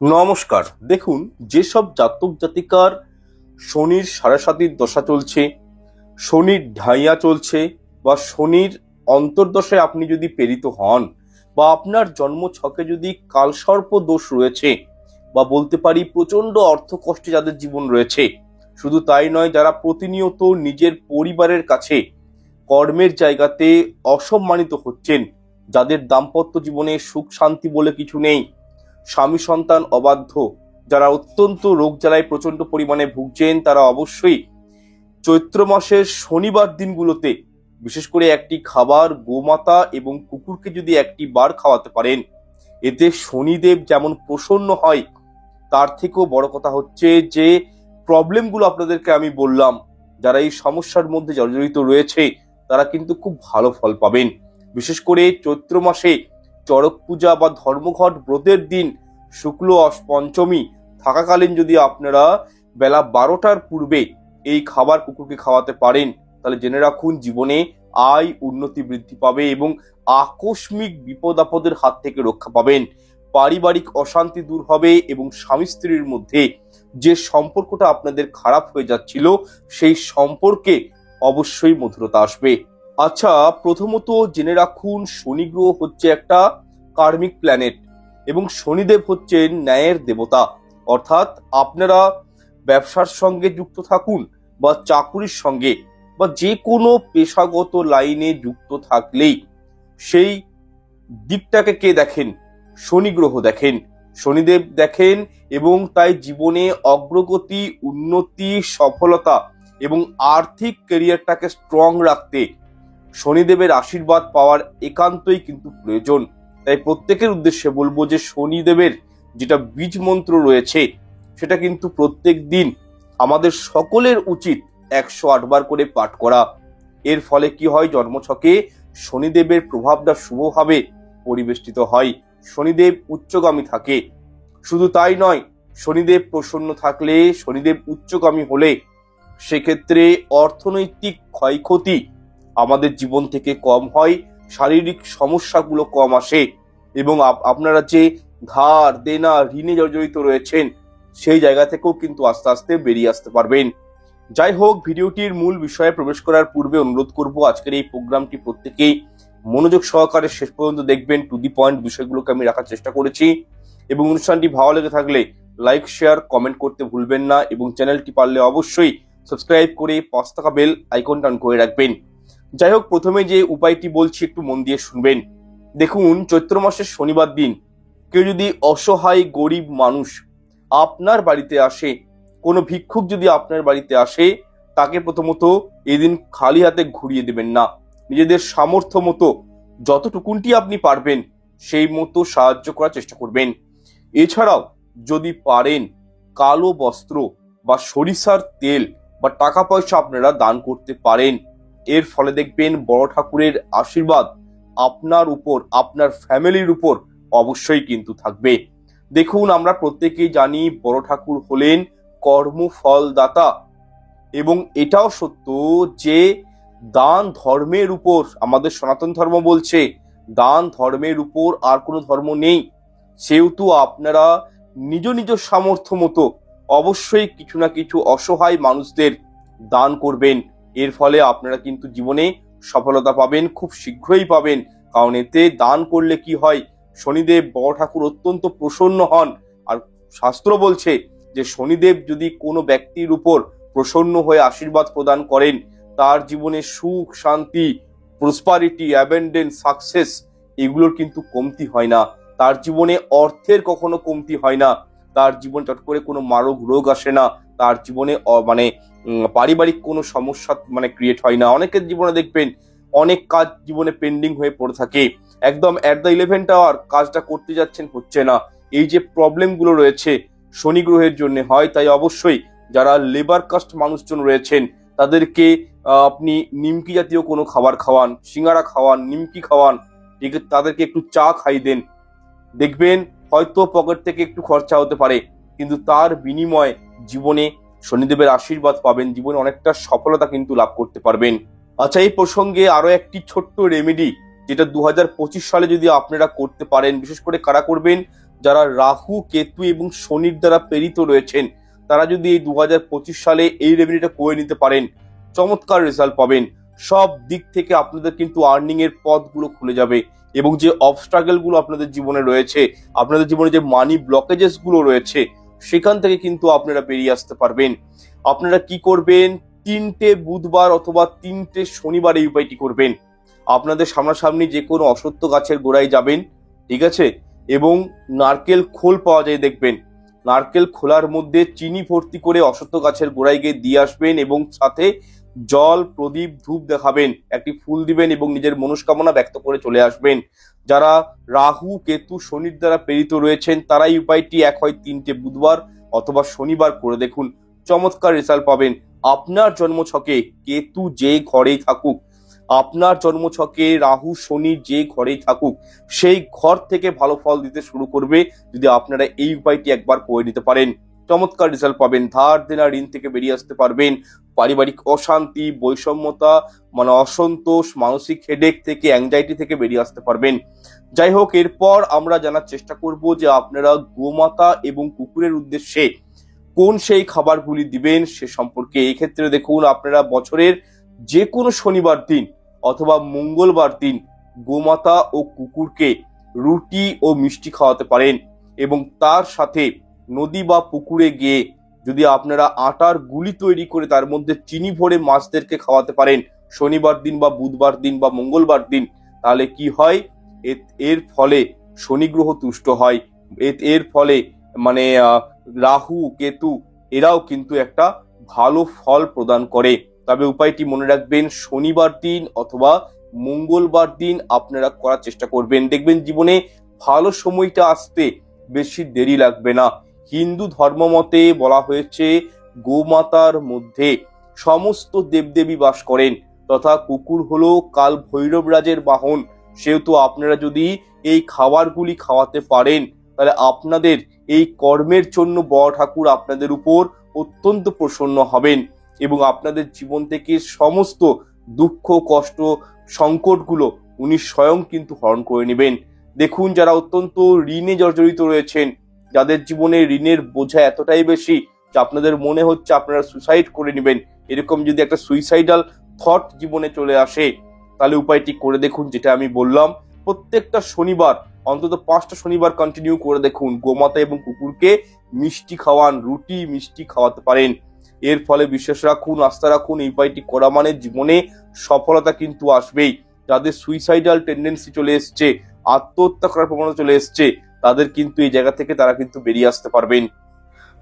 নমস্কার। দেখুন, যেসব জাতক জাতিকার শনির সাড়ে দশা চলছে, শনির ঢাইয়া চলছে, বা শনির অন্তর্দশায় আপনি যদি প্রেরিত হন, বা আপনার জন্ম ছকে যদি কালসর্প দোষ রয়েছে, বা বলতে পারি প্রচন্ড অর্থকষ্টে যাদের জীবন রয়েছে, শুধু তাই নয়, যারা প্রতিনিয়ত নিজের পরিবারের কাছে কর্মের জায়গাতে অসম্মানিত হচ্ছেন, যাদের দাম্পত্য জীবনে সুখ শান্তি বলে কিছু নেই, স্বামী সন্তান অবাধ্য, যারা অত্যন্ত রোগ জ্বালায় প্রচন্ড পরিমাণে ভুগছেন, তারা অবশ্যই চৈত্র মাসের শনিবার দিনগুলোতে বিশেষ করে একটি খাবার গোমাতা এবং কুকুরকে যদি একটি বার খাওয়াতে পারেন, এতে শনিদেব যেমন প্রসন্ন হয়, তার থেকেও বড় কথা হচ্ছে যে প্রবলেমগুলো আপনাদেরকে আমি বললাম, যারা এই সমস্যার মধ্যে জর্জরিত রয়েছে, তারা কিন্তু খুব ভালো ফল পাবেন। বিশেষ করে চৈত্র মাসে চড়ক পূজা বা ধর্মঘট ব্রতের দিন শুক্ল পঞ্চমী থাকাকালীন যদি আপনারা বেলা 12টার পূর্বে এই খাবার কুকুরকে খাওয়াতে পারেন, তাহলে জেনে রাখুন জীবনে আয় উন্নতি বৃদ্ধি পাবে এবং আকস্মিক বিপদ আপদের হাত থেকে রক্ষা পাবেন। পারিবারিক অশান্তি দূর হবে এবং স্বামী স্ত্রীর মধ্যে যে সম্পর্কটা আপনাদের খারাপ হয়ে যাচ্ছিল, সেই সম্পর্কে অবশ্যই মধুরতা আসবে। আচ্ছা, প্রথমত জেনে রাখুন, শনি গ্রহ হচ্ছে একটা কার্মিক প্ল্যানেট এবং শনিদেব হচ্ছেন ন্যায়ের দেবতা। অর্থাৎ আপনারা ব্যবসার সঙ্গে যুক্ত থাকুন বা চাকুরির সঙ্গে বা যে কোনো পেশাগত লাইনে যুক্ত থাকলেই সেই দিকটাকে কে দেখেন? শনি গ্রহ দেখেন, শনিদেব দেখেন, এবং তাই জীবনে অগ্রগতি, উন্নতি, সফলতা এবং আর্থিক ক্যারিয়ারটাকে স্ট্রং রাখতে শনিদেবের আশীর্বাদ পাওয়ার একান্তই কিন্তু প্রয়োজন। তাই প্রত্যেকের উদ্দেশ্যে বলবো যে শনিদেবের যেটা বীজ মন্ত্র রয়েছে, সেটা কিন্তু প্রত্যেক দিন আমাদের সকলের উচিত 108 বার করে পাঠ করা। এর ফলে কি হয়, জন্মছকে শনিদেবের প্রভাবটা শুভভাবে পরিবেষ্টিত হয়, শনিদেব উচ্চগামী থাকে। শুধু তাই নয়, শনিদেব প্রসন্ন থাকলে, শনিদেব উচ্চগামী হলে সেক্ষেত্রে অর্থনৈতিক ক্ষয়ক্ষতি আমাদের জীবন থেকে কম হয়, শারীরিক সমস্যাগুলো কম আসে এবং আপনারা যে ধার দেনা ঋণে জর্জরিত রয়েছেন, সেই জায়গা থেকেও কিন্তু আস্তে আস্তে বেরিয়ে আসতে পারবেন। যাই হোক, ভিডিওটির মূল বিষয়ে প্রবেশ করার পূর্বে অনুরোধ করব, আজকের এই প্রোগ্রামটি প্রত্যেকেই মনোযোগ সহকারে শেষ পর্যন্ত দেখবেন। টু দি পয়েন্ট বিষয়গুলোকে আমি রাখার চেষ্টা করেছি এবং অনুষ্ঠানটি ভালো লেগে থাকলে লাইক, শেয়ার, কমেন্ট করতে ভুলবেন না এবং চ্যানেলটি পারলে অবশ্যই সাবস্ক্রাইব করে পাঁচ টাকা বেল আইকনটা অন করে রাখবেন। যাই হোক, প্রথমে যে উপায়টি বলছি একটু মন দিয়ে শুনবেন। দেখুন, চৈত্র মাসের শনিবার দিন কেউ যদি অসহায় গরিব মানুষ আপনার বাড়িতে আসে, কোনো ভিক্ষুক যদি আপনার বাড়িতে আসে, তাকে প্রথমত এদিন খালি হাতে ঘুরিয়ে দেবেন না। নিজেদের সামর্থ্য মতো যতটুকুনটি আপনি পারবেন সেই মতো সাহায্য করার চেষ্টা করবেন। এছাড়াও যদি পারেন কালো বস্ত্র বা সরিষার তেল বা টাকা পয়সা আপনারা দান করতে পারেন। এর ফলে দেখবেন বড় ঠাকুরের আশীর্বাদ আপনার উপর, আপনার ফ্যামিলির উপর অবশ্যই কিন্তু থাকবে। দেখুন, আমরা প্রত্যেকেই জানি বড় ঠাকুর হলেন কর্মফলদাতা এবং এটাও সত্য যে দান ধর্মের উপর, আমাদের সনাতন ধর্ম বলছে দান ধর্মের উপর আর কোনো ধর্ম নেই। সেহেতু আপনারা নিজ নিজ সামর্থ্য মতো অবশ্যই কিছু না কিছু অসহায় মানুষদের দান করবেন। এর ফলে আপনারা কিন্তু জীবনে সফলতা পাবেন, খুব শীঘ্রই পাবেন। কারণ এতে দান করলে কি হয়, শনিদেব বড় ঠাকুর অত্যন্ত প্রসন্ন হন। আর শাস্ত্র বলছে যে শনিদেব যদি কোনো ব্যক্তির উপর প্রসন্ন হয়ে আশীর্বাদ প্রদান করেন, তার জীবনে সুখ, শান্তি, প্রসপারিটি, অ্যাবেন্ডেন্স, সাকসেস এগুলোর কিন্তু কমতি হয় না। তার জীবনে অর্থের কখনো কমতি হয় না, তার জীবন চট করে কোনো মারক রোগ আসে না, তার জীবনে পারিবারিক কোনো সমস্যা ক্রিয়েট হয় না। অনেকের জীবনে দেখবেন অনেক কাজ জীবনে পেন্ডিং হয়ে পড়ে থাকে, একদম অ্যাট দ্য 11th আওয়ার কাজটা করতে যাচ্ছেন, হচ্ছে না। এই যে প্রবলেমগুলো রয়েছে শনি গ্রহের জন্য হয়। তাই অবশ্যই যারা লেবার কাস্ট মানুষজন রয়েছেন, তাদেরকে আপনি নিমকি জাতীয় কোনো খাবার খাওয়ান, সিঙ্গারা খাওয়ান, নিমকি খাওয়ান, ঠিক তাদেরকে একটু চা খাই দেন। দেখবেন হয়তো পকেট থেকে একটু খরচা হতে পারে, কিন্তু তার বিনিময়ে জীবনে শনিদেবের আশীর্বাদ পাবেন, জীবনে অনেকটা সফলতা কিন্তু লাভ করতে পারবেন। আচ্ছা, এই প্রসঙ্গে আরো একটি ছোট্ট রেমেডি, যেটা 2025 সালে যদি আপনারা করতে পারেন, বিশেষ করে কারা করবেন, যারা রাহু কেতু এবং শনির দ্বারা প্রেরিত রয়েছেন তারা যদি এই 2025 সালে এই রেমেডিটা করে নিতে পারেন, চমৎকার রেজাল্ট পাবেন। সব দিক থেকে আপনাদের কিন্তু আর্নিং এর পথগুলো খুলে যাবে এবং যে অবস্ট্রাগল গুলো আপনাদের জীবনে রয়েছে, আপনাদের জীবনে যে মানি ব্লকেজেস গুলো রয়েছে, সেখান থেকে কিন্তু আপনারা বেরিয়ে আসতে পারবেন। আপনারা কি করবেন, 3টে বুধবার অথবা 3টে শনিবার এই উপায়টি করবেন। আপনাদের সামনাসামনি যে কোনো অশ্বত্থ গাছের গোড়ায় যাবেন, ঠিক আছে, এবং নারকেল খোল পাওয়া যায় দেখবেন, নারকেল খোলার মধ্যে চিনি ভর্তি করে অশ্বত্থ গাছের গোড়ায় গিয়ে দিয়ে আসবেন এবং সাথে জল, প্রদীপ, ধূপ দেখাবেন, একটি ফুল দিবেন এবং নিজের মনস্কামনা ব্যক্ত করে চলে আসবেন। যারা রাহু কেতু শনির দ্বারা প্রেরিত রয়েছেন তারা এই উপায়টি এক হয় 3টে বুধবার অথবা শনিবার করে দেখুন, চমৎকার রেজাল্ট পাবেন। আপনার জন্মছকে কেতু যে ঘরেই থাকুক, আপনার জন্মছকে রাহু শনি যে ঘরেই থাকুক, সেই ঘর থেকে ভালো ফল দিতে শুরু করবে যদি আপনারা এই উপায়টি একবার করে নিতে পারেন। চমৎকার রেজাল্ট পাবেন। ধার দেনা ঋণ থেকে বেরিয়ে আসতে পারবেন। পারিবারিক অশান্তি, বৈষম্যতা, মানে অসন্তোষ, মানসিক হেডেক থেকে, অ্যাংজাইটি থেকে বেরিয়ে আসতে পারবেন। যাই হোক, এরপর আমরা জানার চেষ্টা করব যে আপনারা গোমাতা এবং কুকুরের উদ্দেশ্যে কোন সেই খাবারগুলি দিবেন সে সম্পর্কে। এই ক্ষেত্রে দেখুন, আপনারা বছরের যে কোনো শনিবার দিন অথবা মঙ্গলবার দিন গোমাতা ও কুকুরকে রুটি ও মিষ্টি খাওয়াতে পারেন এবং তার সাথে নদী বা পুকুরে গিয়ে যদি আপনারা আটার গুলি তৈরি করে তার মধ্যে চিনি ভরে মাছদেরকে খাওয়াতে পারেন শনিবার দিন বা বুধবার দিন বা মঙ্গলবার দিন, তাহলে কি হয়, এর ফলে শনি গ্রহ তুষ্ট হয়। এর ফলে মানে রাহু কেতু এরাও কিন্তু একটা ভালো ফল প্রদান করে। তবে উপায়টি মনে রাখবেন, শনিবার দিন অথবা মঙ্গলবার দিন আপনারা করার চেষ্টা করবেন। দেখবেন জীবনে ভালো সময়টা আসতে বেশি দেরি লাগবে না। হিন্দু ধর্ম মতে বলা হয়েছে গোমাতার মধ্যে সমস্ত দেবদেবী বাস করেন, তথা কুকুর হলো কাল ভৈরব রাজের বাহন। সেহেতু আপনারা যদি এই খাবারগুলি খাওয়াতে পারেন তাহলে আপনাদের এই কর্মের জন্য বড় ঠাকুর আপনাদের উপর অত্যন্ত প্রসন্ন হবেন এবং আপনাদের জীবন থেকে সমস্ত দুঃখ, কষ্ট, সংকটগুলো উনি স্বয়ং কিন্তু হরণ করে নেবেন। দেখুন, যারা অত্যন্ত ঋণে জর্জরিত রয়েছেন, যাদের জীবনে ঋণের বোঝা এতটাই বেশি যে আপনাদের মনে হচ্ছে আপনারা সুসাইড করে নেবেন, এরকম যদি একটা সুইসাইডাল থট জীবনে চলে আসে, তাহলে উপায়টি করে দেখুন যেটা আমি বললাম। প্রত্যেকটা শনিবার অন্তত 5টা শনিবার কন্টিনিউ করে দেখুন, গোমাতা এবং কুকুরকে মিষ্টি খাওয়ান, রুটি মিষ্টি খাওয়াতে পারেন। এর ফলে বিশ্বাস রাখুন, আস্থা রাখুন, এই উপায়টি করা মানে জীবনে সফলতা কিন্তু আসবেই। যাদের সুইসাইডাল টেন্ডেন্সি চলে এসছে, আত্মহত্যা করার প্রবণতা চলে এসছে, তাদের কিন্তু এই জায়গা থেকে তারা কিন্তু বেরিয়ে আসতে পারবেন।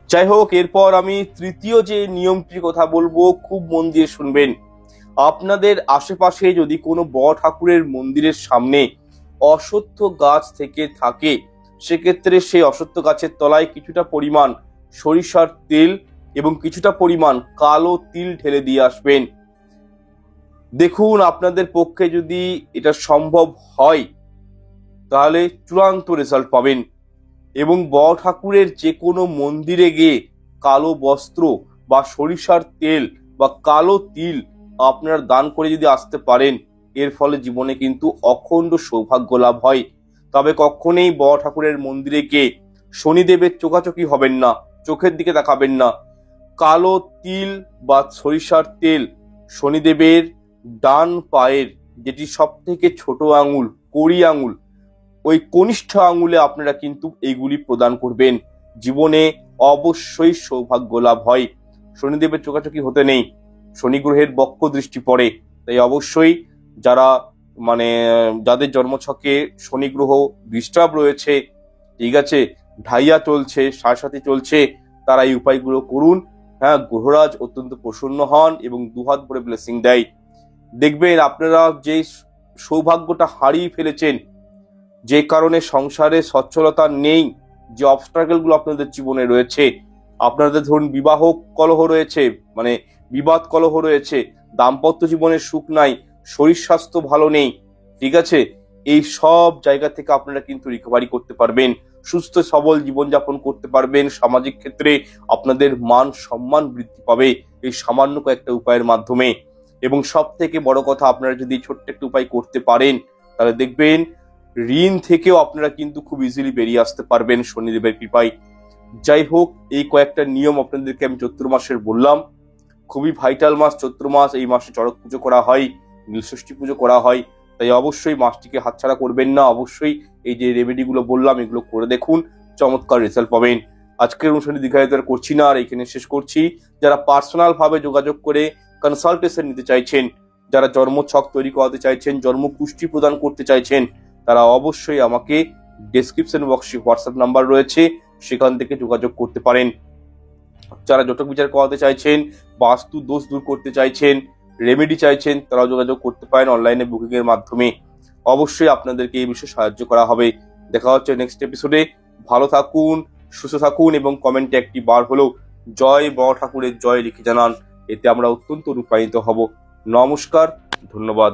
যাই হোক, এরপর আমি তৃতীয় যে নিয়মটির কথা বলবো, খুব মন দিয়ে শুনবেন। আপনাদের আশেপাশে যদি কোনো বড় ঠাকুরের মন্দিরের সামনে অশ্বত্থ গাছ থেকে থাকে, সেক্ষেত্রে সেই অশ্বত্থ গাছের তলায় কিছুটা পরিমাণ সরিষার তেল এবং কিছুটা পরিমাণ কালো তিল ঢেলে দিয়ে আসবেন। দেখুন, আপনাদের পক্ষে যদি এটা সম্ভব হয় তাহলে চূড়ান্ত রেজাল্ট পাবেন। এবং বড় ঠাকুরের যে কোনো মন্দিরে গিয়ে কালো বস্ত্র বা সরিষার তেল বা কালো তিল আপনারা দান করে যদি আসতে পারেন, এর ফলে জীবনে কিন্তু অখণ্ড সৌভাগ্য লাভ হয়। তবে কখনোই বড় ঠাকুরের মন্দিরে গিয়ে শনিদেবের চোখাচোখি হবেন না, চোখের দিকে তাকাবেন না। কালো তিল বা সরিষার তেল শনিদেবের ডান পায়ের যেটি সব থেকে ছোট আঙুল, কড়ি আঙুল, ওই কনিষ্ঠ আঙুলে আপনারা কিন্তু এইগুলি প্রদান করবেন। জীবনে অবশ্যই সৌভাগ্য লাভ হয়। শনিদেবের চোখাচোখি হতে নেই, শনি গ্রহের বক্র দৃষ্টি পড়ে। তাই অবশ্যই যারা যাদের জন্মছকে শনি গ্রহ ডিস্টার্ব রয়েছে, ঠিক আছে, ঢাইয়া চলছে, সাড়ে চলছে, তারা এই উপায়গুলো করুন। হ্যাঁ, গ্রহরাজ অত্যন্ত প্রসন্ন হন এবং দুহাত ভরে ব্লেসিং দেয়। দেখবেন আপনারা যে সৌভাগ্যটা হারিয়ে ফেলেছেন, যে কারণে সংসারে সচ্ছলতা নেই, যে অবস্ট্রাগল গুলো আপনাদের জীবনে রয়েছে, আপনাদের ধরুন বিবাহ কলহ রয়েছে, বিবাদ কলহ রয়েছে, দাম্পত্য জীবনের সুখ নাই, শরীর স্বাস্থ্য ভালো নেই, ঠিক আছে, এই সব জায়গা থেকে আপনারা কিন্তু রিকভারি করতে পারবেন, সুস্থ সবল জীবনযাপন করতে পারবেন। সামাজিক ক্ষেত্রে আপনাদের মান সম্মান বৃদ্ধি পাবে এই সামান্য কয়েকটা উপায়ের মাধ্যমে। এবং সব থেকে বড় কথা, আপনারা যদি ছোট্ট একটা উপায় করতে পারেন তাহলে দেখবেন ঋণ থেকেও আপনারা কিন্তু খুব ইজিলি বেরিয়ে আসতে পারবেন শনিদেবের কৃপায়। যাই হোক, এই কয়েকটা নিয়ম আপনাদেরকে আমি চৈত্র মাসের বললাম। খুবই ভাইটাল মাস চৈত্র মাস। এই মাসে চড়ক পুজো করা হয়, নীলষষ্ঠী পুজো করা হয়, তাই অবশ্যই মাসটিকে হাতছাড়া করবেন না। অবশ্যই এই যে রেমেডিগুলো বললাম এগুলো করে দেখুন, চমৎকার রেজাল্ট পাবেন। আজকের অনুষ্ঠানে দীর্ঘায়িত করছি না আর এখানে শেষ করছি। যারা পার্সোনাল ভাবে যোগাযোগ করে কনসালটেশন নিতে চাইছেন, যারা জন্মছক তৈরি করাতে চাইছেন, জন্ম কুষ্টি প্রদান করতে চাইছেন, তারা অবশ্যই আমাকে ডেসক্রিপশন বক্সে হোয়াটসঅ্যাপ নাম্বার রয়েছে, সেখান থেকে যোগাযোগ করতে পারেন। যারা জটক বিচার করাতে চাইছেন, বাস্তু দোষ দূর করতে চাইছেন, রেমেডি চাইছেন, তারাও যোগাযোগ করতে পারেন অনলাইনে বুকিং এর মাধ্যমে। অবশ্যই আপনাদেরকে এই বিষয়ে সাহায্য করা হবে। দেখা হচ্ছে নেক্সট এপিসোডে। ভালো থাকুন, সুস্থ থাকুন এবং কমেন্টে একটি বার হলেও জয় বড় ঠাকুরের জয় লিখে জানান। এতে আমরা অত্যন্ত অনুপ্রাণিত হব। নমস্কার, ধন্যবাদ।